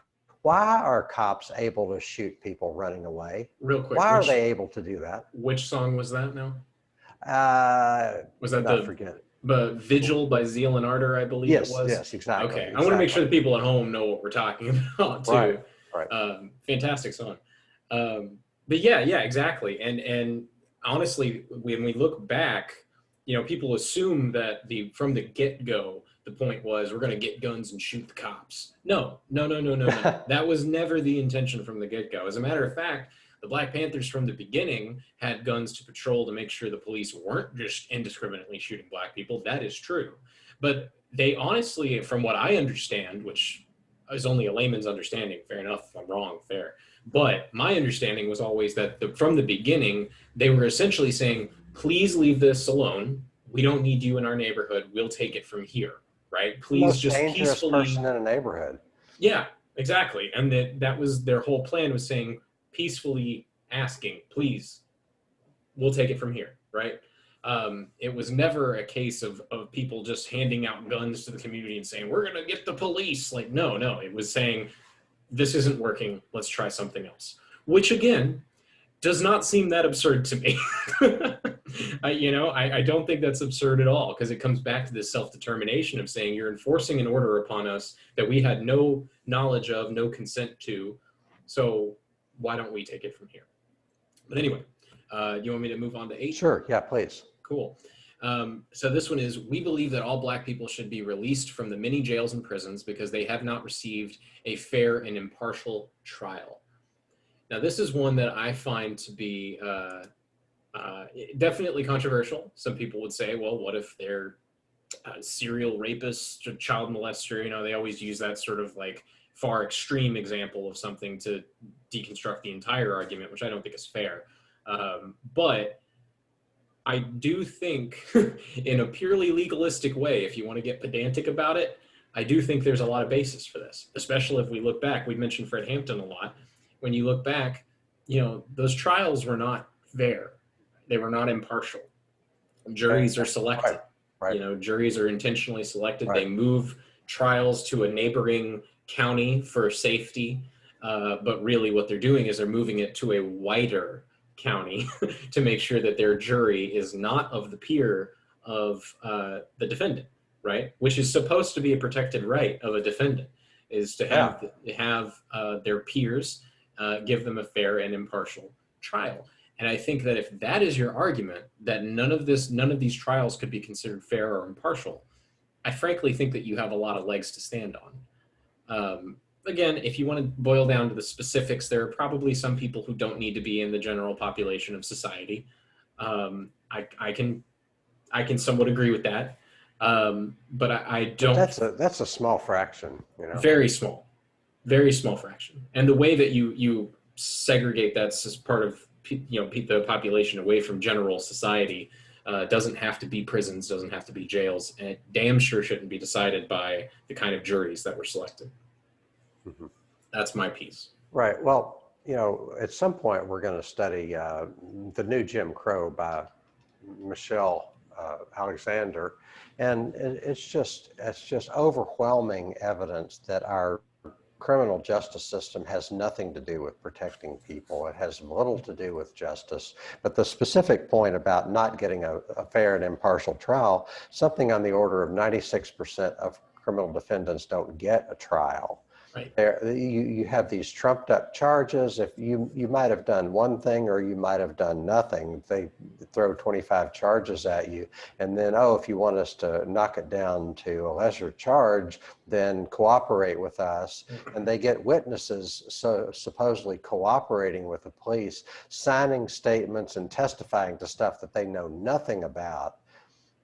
why are cops able to shoot people running away? Real quick. Why are they able to do that? Which song was that now? Was that the Vigil by Zeal and Ardor, I believe it was? Yes, exactly. Okay, I want to make sure the people at home know what we're talking about too. Right. Fantastic song. But yeah, exactly. And honestly, when we look back, people assume that from the get-go, the point was we're going to get guns and shoot the cops. No. That was never the intention from the get-go. As a matter of fact, the Black Panthers from the beginning had guns to patrol to make sure the police weren't just indiscriminately shooting black people. That is true. But they honestly, from what I understand, which is only a layman's understanding, fair enough, if I'm wrong, fair. But my understanding was always that from the beginning, they were essentially saying, please leave this alone. We don't need you in our neighborhood. We'll take it from here, right? Please just peacefully. Person in a neighborhood. Yeah, exactly. And that was their whole plan, was saying, peacefully asking, please, we'll take it from here, right? It was never a case of people just handing out guns to the community and saying, we're going to get the police. Like, no, it was saying, this isn't working, let's try something else. Which again, does not seem that absurd to me. I don't think that's absurd at all, because it comes back to this self-determination of saying you're enforcing an order upon us that we had no knowledge of, no consent to. So why don't we take it from here? But anyway, you want me to move on to 8? Sure, yeah, please. Cool. So this one is, we believe that all black people should be released from the many jails and prisons because they have not received a fair and impartial trial. Now, this is one that I find to be definitely controversial. Some people would say, well, what if they're serial rapists, child molester? They always use that sort of like far extreme example of something to deconstruct the entire argument, which I don't think is fair. But I do think in a purely legalistic way, if you want to get pedantic about it, I do think there's a lot of basis for this, especially if we look back. We mentioned Fred Hampton a lot. When you look back, those trials were not fair. They were not impartial. Juries are selected. Right. Juries are intentionally selected. Right. They move trials to a neighboring county for safety. But really what they're doing is they're moving it to a wider county to make sure that their jury is not of the peer of the defendant, right? Which is supposed to be a protected right of a defendant, is to have their peers give them a fair and impartial trial. And I think that if that is your argument, that none of these trials could be considered fair or impartial, I frankly think that you have a lot of legs to stand on. Again, if you want to boil down to the specifics, there are probably some people who don't need to be in the general population of society. I can somewhat agree with that, but I don't. That's a small fraction, Very small fraction. And the way that you segregate that's as part of the population away from general society doesn't have to be prisons, doesn't have to be jails, and it damn sure shouldn't be decided by the kind of juries that were selected. Mm-hmm. That's my piece. Right. Well, at some point we're going to study The New Jim Crow by Michelle Alexander, and it's just overwhelming evidence that our criminal justice system has nothing to do with protecting people. It has little to do with justice. But the specific point about not getting a fair and impartial trial, something on the order of 96% of criminal defendants don't get a trial. Right. You have these trumped up charges. If you might have done one thing or you might have done nothing. They throw 25 charges at you, and then, oh, if you want us to knock it down to a lesser charge, then cooperate with us. And they get witnesses so supposedly cooperating with the police, signing statements and testifying to stuff that they know nothing about.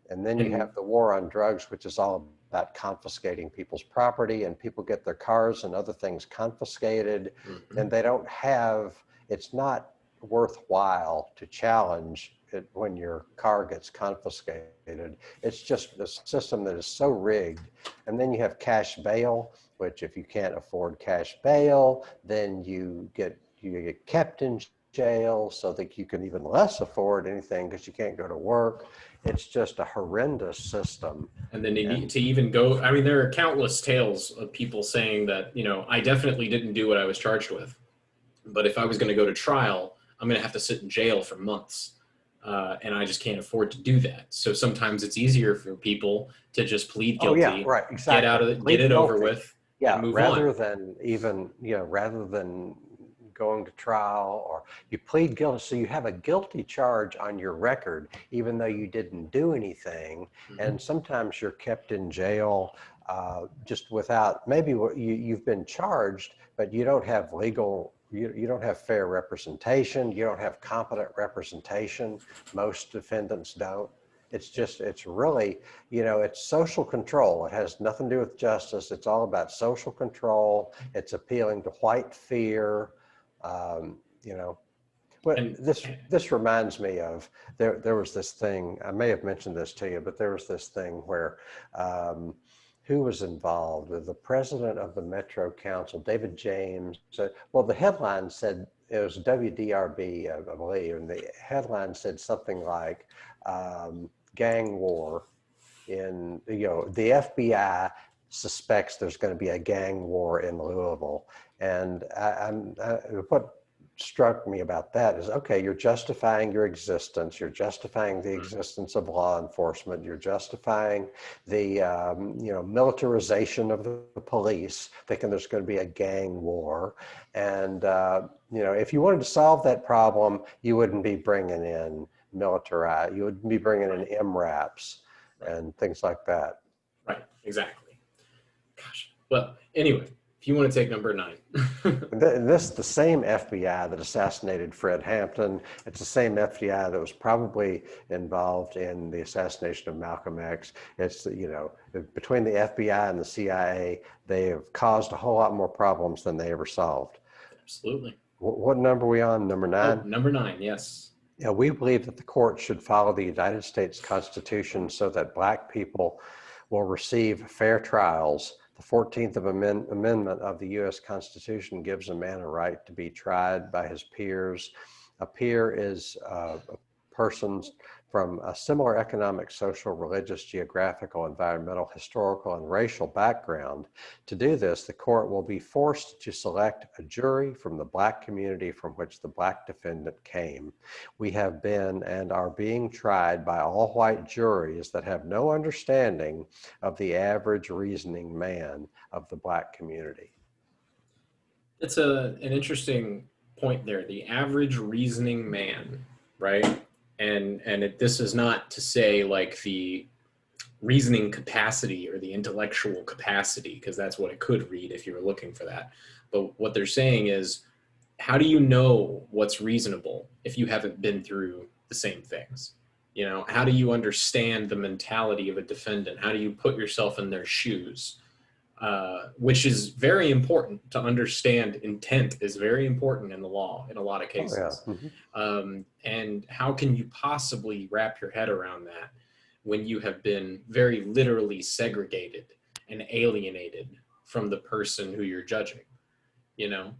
And then you have the war on drugs, which is all about confiscating people's property, and people get their cars and other things confiscated. And they don't have, it's not worthwhile to challenge it when your car gets confiscated. It's just a system that is so rigged. And then you have cash bail, which if you can't afford cash bail, then you get kept in jail so that you can even less afford anything because you can't go to work. It's just a horrendous system. And then they need to even go, I mean, there are countless tales of people saying that, you know, I definitely didn't do what I was charged with, but if I was going to go to trial, I'm going to have to sit in jail for months. And I just can't afford to do that. So sometimes it's easier for people to just plead guilty, right, exactly. Get out of it, get it over with, and move rather on. than even, rather than going to trial, or you plead guilty, so you have a guilty charge on your record, even though you didn't do anything. And sometimes you're kept in jail just without, maybe you've been charged, but you don't have legal, you don't have fair representation, you don't have competent representation. Most defendants don't. It's just, it's really, it's social control. It has nothing to do with justice. It's all about social control. It's appealing to white fear. But this reminds me of, there was this thing, I may have mentioned this to you, but there was this thing where who was involved? The president of the Metro Council, David James. Well, the headline said, it was WDRB, I believe, and the headline said something like gang war in, the FBI suspects there's going to be a gang war in Louisville. And what struck me about that is, okay, you're justifying your existence. You're justifying the existence of law enforcement. You're justifying the, militarization of the police, thinking there's going to be a gang war. And, if you wanted to solve that problem, you wouldn't be bringing in military, you would be bringing in MRAPs and things like that. Right, exactly. Gosh. Well, anyway, if you want to take number 9. This is the same FBI that assassinated Fred Hampton. It's the same FBI that was probably involved in the assassination of Malcolm X. It's, between the FBI and the CIA, they have caused a whole lot more problems than they ever solved. Absolutely. What number are we on? Number 9? Oh, number 9, yes. Yeah, we believe that the court should follow the United States Constitution so that Black people will receive fair trials. The 14th Amendment of the U.S. Constitution gives a man a right to be tried by his peers. A peer is a person from a similar economic, social, religious, geographical, environmental, historical, and racial background. To do this, the court will be forced to select a jury from the Black community from which the Black defendant came. We have been and are being tried by all white juries that have no understanding of the average reasoning man of the Black community. It's an interesting point there, the average reasoning man, right? And this is not to say like the reasoning capacity or the intellectual capacity, because that's what it could read if you were looking for that. But what they're saying is, how do you know what's reasonable if you haven't been through the same things? How do you understand the mentality of a defendant? How do you put yourself in their shoes? Which is very important to understand. Intent is very important in the law in a lot of cases. Oh, yeah. And how can you possibly wrap your head around that when you have been very literally segregated and alienated from the person who you're judging, and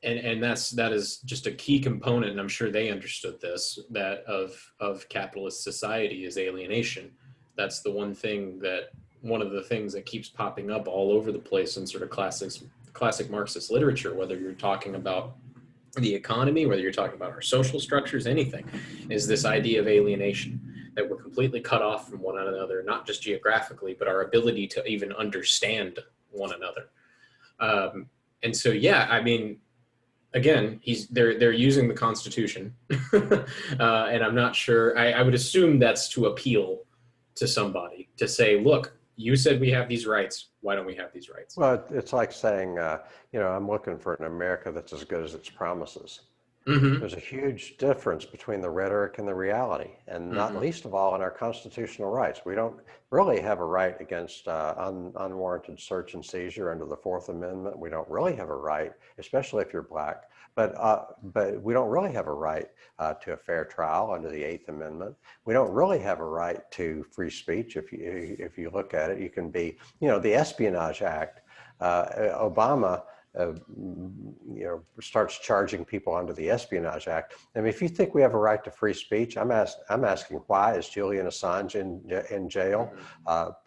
that is just a key component, and I'm sure they understood this, that of capitalist society is alienation. That's the one of the things that keeps popping up all over the place in sort of classic Marxist literature, whether you're talking about the economy, whether you're talking about our social structures, anything, is this idea of alienation, that we're completely cut off from one another, not just geographically, but our ability to even understand one another. And so, yeah, I mean, again, they're using the Constitution, and I'm not sure. I would assume that's to appeal to somebody to say, look, you said we have these rights. Why don't we have these rights? Well, it's like saying, I'm looking for an America that's as good as its promises. Mm-hmm. There's a huge difference between the rhetoric and the reality, and not Mm-hmm. least of all in our constitutional rights. We don't really have a right against unwarranted search and seizure under the Fourth Amendment. We don't really have a right, especially if you're black, but we don't really have a right to a fair trial under the Eighth Amendment. We don't really have a right to free speech. If you look at it, you can be, the Espionage Act, Obama starts charging people under the Espionage Act. I mean, if you think we have a right to free speech, I'm asking why is Julian Assange in jail,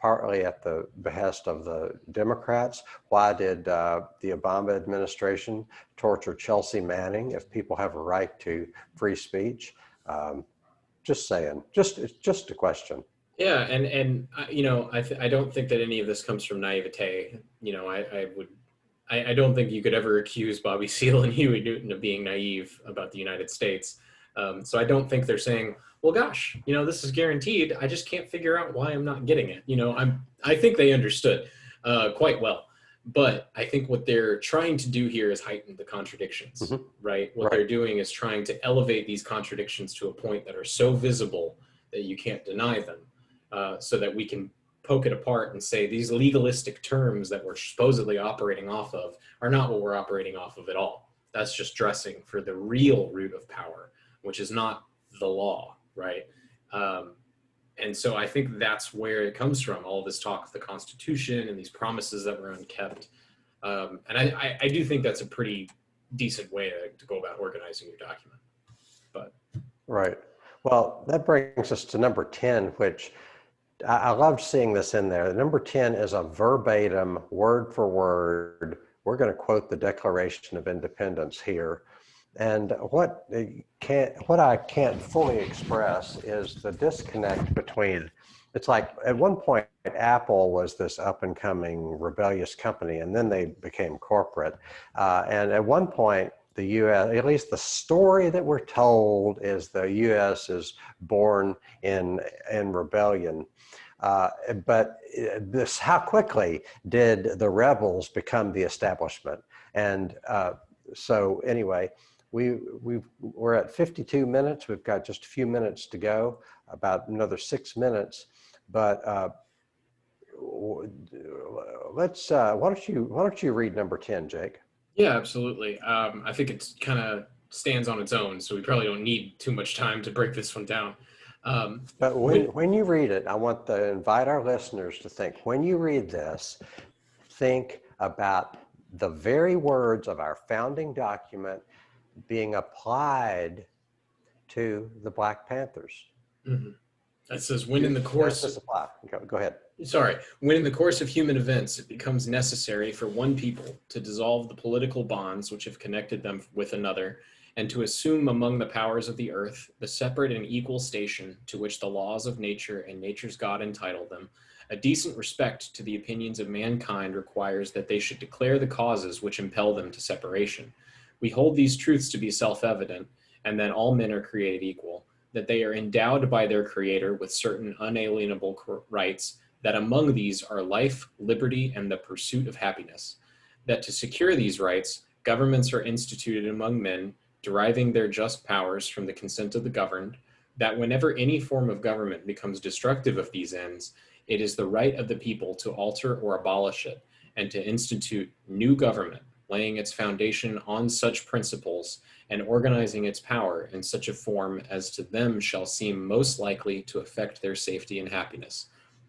partly at the behest of the Democrats? Why did the Obama administration torture Chelsea Manning if people have a right to free speech? Just saying, it's just a question. Yeah, and I don't think that any of this comes from naivete. I don't think you could ever accuse Bobby Seale and Huey Newton of being naive about the United States. So I don't think they're saying, well, gosh, this is guaranteed. I just can't figure out why I'm not getting it. I think they understood quite well. But I think what they're trying to do here is heighten the contradictions, Mhm. right? What Right. they're doing is trying to elevate these contradictions to a point that are so visible that you can't deny them, so that we can poke it apart and say these legalistic terms that we're supposedly operating off of are not what we're operating off of at all. That's just dressing for the real root of power, which is not the law, right? And so I think that's where it comes from, all this talk of the Constitution and these promises that were unkept. And I do think that's a pretty decent way to go about organizing your document. But Right. Well, that brings us to number 10, which I loved seeing this in there. Number 10 is a verbatim, word for word. We're going to quote the Declaration of Independence here. And what I can't fully express is the disconnect between, it's like at one point, Apple was this up and coming rebellious company, and then they became corporate. And at one point, the U.S., at least the story that we're told, is the U.S. is born in rebellion. But how quickly did the rebels become the establishment? And so anyway, we're at 52 minutes. We've got just a few minutes to go, about another 6 minutes. But let's why don't you read number 10, Jake? yeah, absolutely. I think it kind of stands on its own, so we probably don't need too much time to break this one down. But when you read it, I want to invite our listeners to think, when you read this, think about the very words of our founding document being applied to the Black Panthers. Mhm. It says, when in the course Does this apply? Go ahead. when in the course of human events it becomes necessary for one people to dissolve the political bonds which have connected them with another, and to assume among the powers of the earth the separate and equal station to which the laws of nature and nature's God entitle them, a decent respect to the opinions of mankind requires that they should declare the causes which impel them to separation. We hold these truths to be self-evident, and that all men are created equal, that they are endowed by their Creator with certain unalienable rights, that among these are life, liberty, and the pursuit of happiness, that to secure these rights, governments are instituted among men, deriving their just powers from the consent of the governed, that whenever any form of government becomes destructive of these ends, it is the right of the people to alter or abolish it, and to institute new government, laying its foundation on such principles and organizing its power in such a form as to them shall seem most likely to affect their safety and happiness.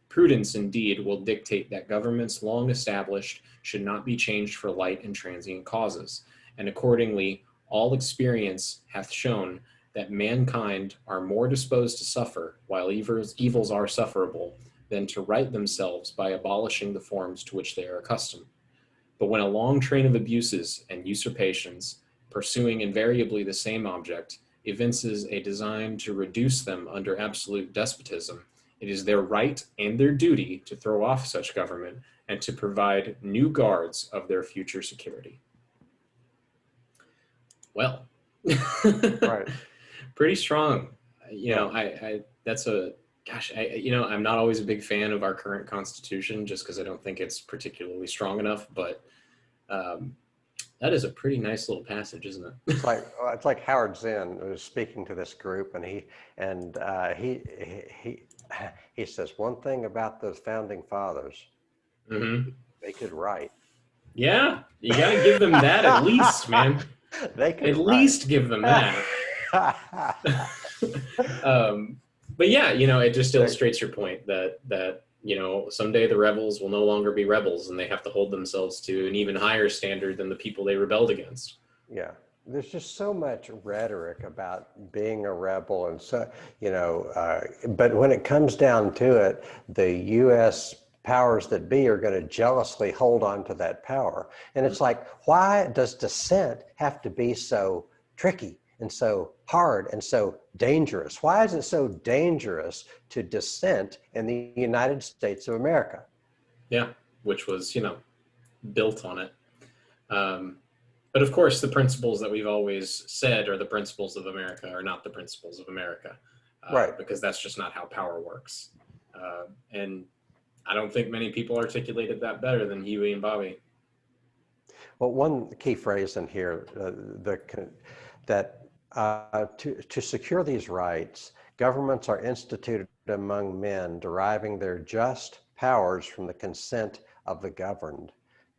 Prudence, indeed, will dictate that governments long established should not be changed for light and transient causes, and accordingly, all experience hath shown that mankind are more disposed to suffer, while evils are sufferable, than to right themselves by abolishing the forms to which they are accustomed. But when a long train of abuses and usurpations, pursuing invariably the same object, evinces a design to reduce them under absolute despotism, it is their right and their duty to throw off such government and to provide new guards of their future security. Well, Right. pretty strong. You know, Yeah. that's a, gosh, you know, I'm not always a big fan of our current Constitution just because I don't think it's particularly strong enough, but um, that is a pretty nice little passage, isn't it? It's like Howard Zinn was speaking to this group, and he he says one thing about those founding fathers, Hmm. they could write. Yeah, you got to give them that at least, man. They could At write. least give them that. um, but yeah, you know, it just illustrates your point that you know, someday the rebels will no longer be rebels, and they have to hold themselves to an even higher standard than the people they rebelled against. Yeah, there's just so much rhetoric about being a rebel, and so you know, but when it comes down to it, the U.S. powers that be are going to jealously hold on to that power, and it's like, why does dissent have to be so tricky and so hard and so dangerous? Why is it so dangerous to dissent in the United States of America? Yeah, which was, you know, built on it. Um, but of course, the principles that we've always said are the principles of America are not the principles of America, Right. because that's just not how power works. And I don't think many people articulated that better than Huey and Bobby. Well, one key phrase in here, that to secure these rights, governments are instituted among men, deriving their just powers from the consent of the governed.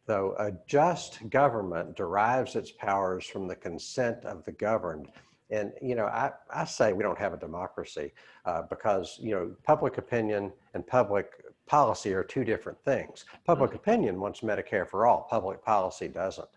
Though a just government derives its powers from the consent of the governed. And, you know, I say we don't have a democracy because, you know, public opinion and public policy are two different things. Public opinion wants Medicare for all. Public policy doesn't.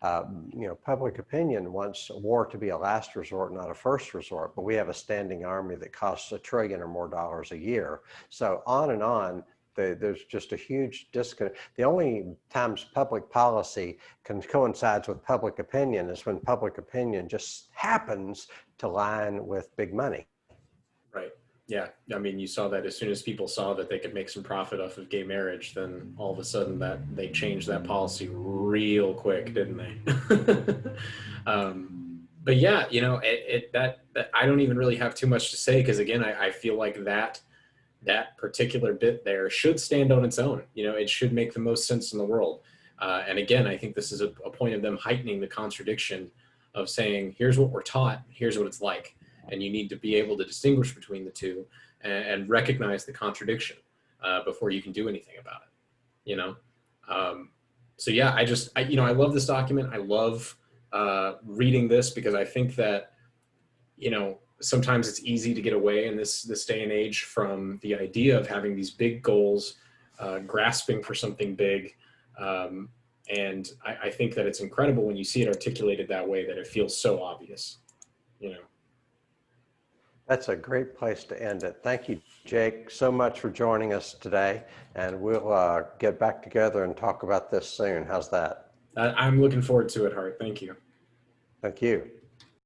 You know, public opinion wants war to be a last resort, not a first resort. But we have a standing army that costs $1 trillion or more a year. So on and on. There's just a huge disconnect. The only times public policy coincides with public opinion is when public opinion just happens to line with big money. Right. Yeah. I mean, you saw that as soon as people saw that they could make some profit off of gay marriage, then all of a sudden that they changed that policy real quick, didn't they? But yeah, you know, that I don't even really have too much to say because again, I feel like that particular bit there should stand on its own. You know, it should make the most sense in the world. And again, I think this is a point of them heightening the contradiction of saying, here's what we're taught, here's what it's like. And you need to be able to distinguish between the two and recognize the contradiction before you can do anything about it, you know? So yeah, you know, I love this document. I love reading this because I think that, you know, sometimes it's easy to get away in this day and age from the idea of having these big goals, grasping for something big. And I think that it's incredible when you see it articulated that way, that it feels so obvious, you know. That's a great place to end it. Thank you, Jake, so much for joining us today. And we'll get back together and talk about this soon. How's that? I'm looking forward to it, Hart. Thank you. Thank you.